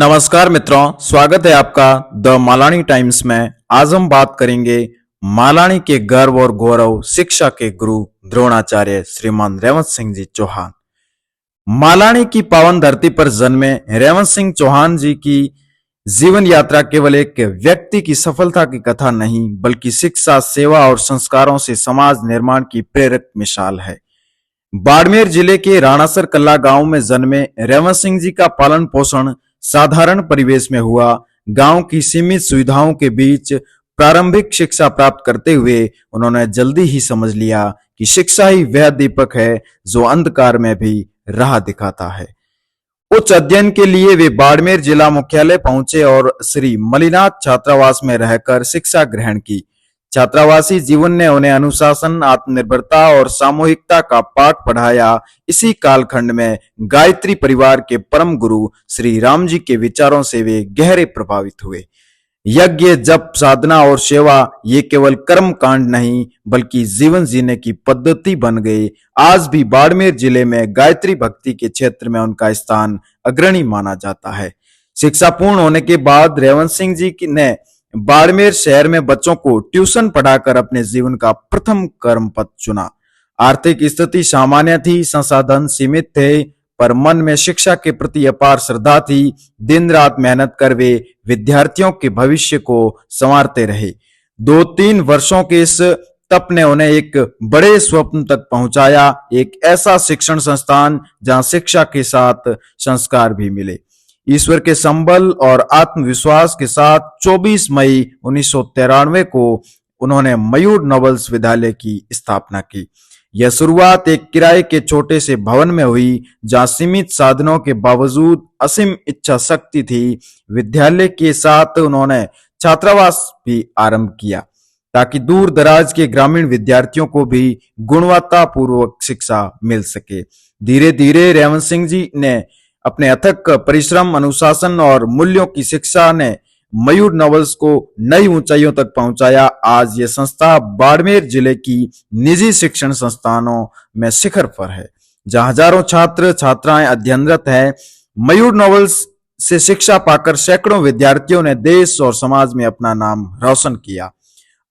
नमस्कार मित्रों, स्वागत है आपका द मालानी टाइम्स में। आज हम बात करेंगे मालानी के गर्व और गौरव शिक्षा के गुरु द्रोणाचार्य श्रीमान रेवंत सिंह जी चौहान। मालानी की पावन धरती पर जन्मे रेवंत सिंह चौहान जी की जीवन यात्रा केवल एक व्यक्ति की सफलता की कथा नहीं, बल्कि शिक्षा, सेवा और संस्कारों से समाज निर्माण की प्रेरक मिसाल है। बाड़मेर जिले के राणासर कल्ला गांव में जन्मे रेवंत सिंह जी का पालन पोषण साधारण परिवेश में हुआ। गांव की सीमित सुविधाओं के बीच प्रारंभिक शिक्षा प्राप्त करते हुए उन्होंने जल्दी ही समझ लिया कि शिक्षा ही वह दीपक है जो अंधकार में भी राह दिखाता है। उच्च अध्ययन के लिए वे बाड़मेर जिला मुख्यालय पहुंचे और श्री मलिनाथ छात्रावास में रहकर शिक्षा ग्रहण की। छात्रावासी जीवन ने उन्हें अनुशासन, आत्मनिर्भरता और सामूहिकता का पाठ पढ़ाया। इसी कालखंड में गायत्री परिवार के परम गुरु श्री राम जी के विचारों से वे गहरे प्रभावित हुए। यज्ञ, जप, साधना और सेवा ये केवल कर्म कांड नहीं, बल्कि जीवन जीने की पद्धति बन गए। आज भी बाड़मेर जिले में गायत्री भक्ति के क्षेत्र में उनका स्थान अग्रणी माना जाता है। शिक्षा पूर्ण होने के बाद रेवंत सिंह जी ने बाड़मेर शहर में बच्चों को ट्यूशन पढ़ाकर अपने जीवन का प्रथम कर्म पथ चुना। आर्थिक स्थिति सामान्य थी, संसाधन सीमित थे, पर मन में शिक्षा के प्रति अपार श्रद्धा थी। दिन रात मेहनत कर वे विद्यार्थियों के भविष्य को संवारते रहे। 2-3 वर्षों के इस तप ने उन्हें एक बड़े स्वप्न तक पहुंचाया, एक ऐसा शिक्षण संस्थान जहां शिक्षा के साथ संस्कार भी मिले। ईश्वर के संबल और आत्मविश्वास के साथ 24 मई 1993 को उन्होंने मयूर नॉवेल्स विद्यालय की स्थापना की। यह शुरुआत एक किराए के छोटे से भवन में हुई, जहां सीमित साधनों के बावजूद असीम इच्छा शक्ति थी। विद्यालय के साथ उन्होंने छात्रावास भी आरंभ किया ताकि दूर दराज के ग्रामीण विद्यार्थियों को भी गुणवत्तापूर्वक शिक्षा मिल सके। धीरे धीरे रेवंत सिंह जी ने अपने अथक परिश्रम, अनुशासन और मूल्यों की शिक्षा ने मयूर नॉवेल्स को नई ऊंचाइयों तक पहुंचाया। आज ये संस्था बाड़मेर जिले की निजी शिक्षण संस्थानों में शिखर पर है, जहां हजारों छात्र छात्राएं अध्ययनरत हैं। मयूर नॉवेल्स से शिक्षा पाकर सैकड़ों विद्यार्थियों ने देश और समाज में अपना नाम रोशन किया।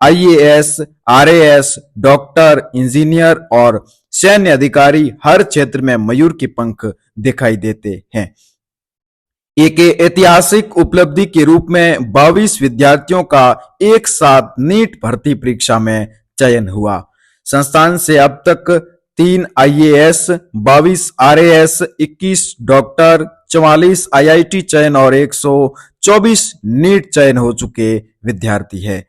IAS, RAS, डॉक्टर, इंजीनियर और सैन्य अधिकारी हर क्षेत्र में मयूर के पंख दिखाई देते हैं। एक ऐतिहासिक उपलब्धि के रूप में 22 विद्यार्थियों का एक साथ नीट भर्ती परीक्षा में चयन हुआ। संस्थान से अब तक 3 IAS, 22 RAS, 21 डॉक्टर, 44 IIT चयन और 124 नीट चयन हो चुके विद्यार्थी है।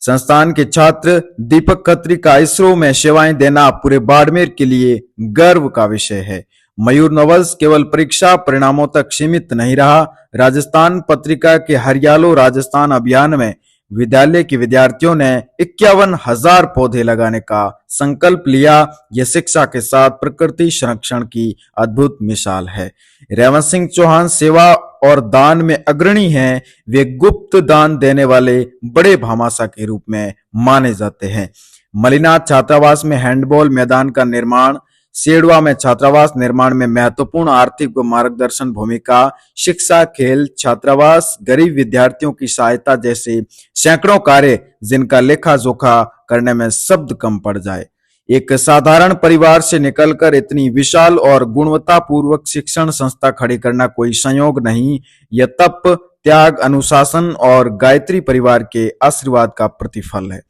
संस्थान के छात्र दीपक खत्री का इसरो में सेवाएं देना पूरे बाड़मेर के लिए गर्व का विषय है। मयूर नॉवेल्स केवल परीक्षा परिणामों तक सीमित नहीं रहा। राजस्थान पत्रिका के हरियालो राजस्थान अभियान में विद्यालय के विद्यार्थियों ने 51,000 पौधे लगाने का संकल्प लिया। यह शिक्षा के साथ प्रकृति संरक्षण की अद्भुत मिसाल है। रेवंत सिंह चौहान सेवा और दान में अग्रणी हैं। वे गुप्त दान देने वाले बड़े भामाशाह के रूप में माने जाते हैं। मलिनाथ छात्रावास में हैंडबॉल मैदान का निर्माण, सेडवा में छात्रावास निर्माण में महत्वपूर्ण आर्थिक व मार्गदर्शन भूमिका, शिक्षा, खेल, छात्रावास, गरीब विद्यार्थियों की सहायता जैसे सैकड़ों कार्य जिनका लेखा जोखा करने में शब्द कम पड़ जाए। एक साधारण परिवार से निकलकर इतनी विशाल और गुणवत्तापूर्वक शिक्षण संस्था खड़ी करना कोई संयोग नहीं, यह तप, त्याग, अनुशासन और गायत्री परिवार के आशीर्वाद का प्रतिफल है।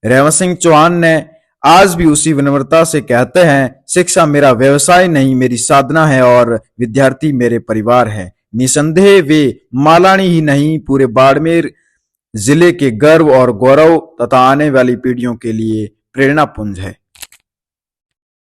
रेवंत सिंह चौहान ने आज भी उसी विनम्रता से कहते हैं, शिक्षा मेरा व्यवसाय नहीं, मेरी साधना है और विद्यार्थी मेरे परिवार है। निसंदेह वे मालानी ही नहीं, पूरे बाड़मेर जिले के गर्व और गौरव तथा आने वाली पीढ़ियों के लिए प्रेरणा पुंज है।